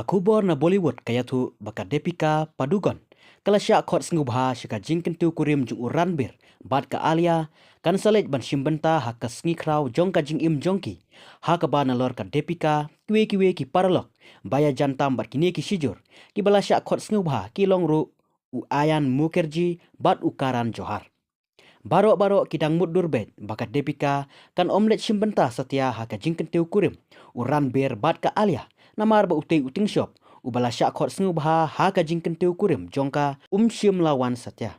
Kakubor na Bollywood kaya tu baka Deepika Padukone. Kala syak khot sngubha shika jingken tu kurim jung Ranbir bat ka Alia kan salet ban shimbenta haka sngi kraw jong ka jing im jongki haka ba na lor ka Deepika kiwe ki paralok baya jantam bat kini ki shijur ki bala syak khot sngubha ki long ru u Ayan Mukherjee bat ukaran Johar. Barok kidang mut durbet bakat Deepika kan omlet shimbenta setia haka jingken tu kurim u Ranbir bat ka Alia namar ba utei uting shop ubala syak khot sngubha haka jingken tu kurim jongka shim lawan satya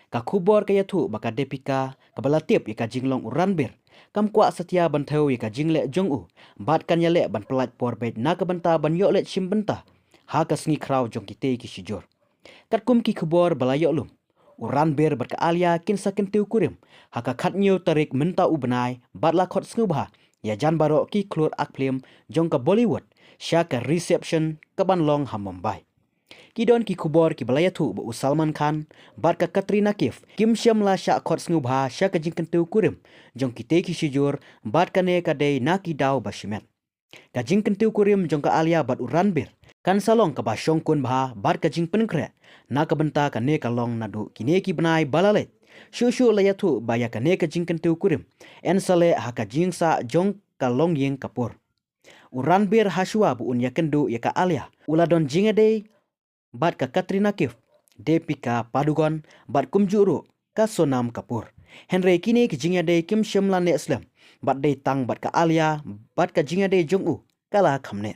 ka khubor kaya thu baka Deepika kabala tip ika jinglong Ranbir kam kwa satya bantheu ika jingle jongu bat kan yale ban pelat porbet na ka banta ban yolet shimbenta haka sngi kraw jong kite ki shijur kat kum ki khubor bala yolum Ranbir bat ka Alia kin sakin tu kurim haka khat nyu tarik menta ubnai bat la khot sngubha ya jan baro ki klur akplim jongka Bollywood syaka reception kaban long ham Mumbai. Kidon ki kubor ki balaya tu bu Salman Khan bat ka Katrina Kaif Kim Shamla syak khot sngubha syaka jingken tu kurim jong kite ki shijur bat ka ne ka dei na ki daw bashimet. Ka jingken tu kurim jong ka Alia bat Ranbir kan salong ka ba shong kun bha bat ka jing penkre na ka benta ka ne ka long nadu kine ki benai balalet shu laya tu baya ka ne ka jingken tu kurim en sale haka jingsa jong ka long yeng kapur. Ranbir haswa bu unya kendu ya ka Alia uladon jingade bat ka Katrina Kaif Deepika Padukone bat kumjuru ka Sonam Kapoor Henry kini ki jingade Kim Shamla ne Islam bat dei tang bat ka Alia bat ka jingade jongu kala khamne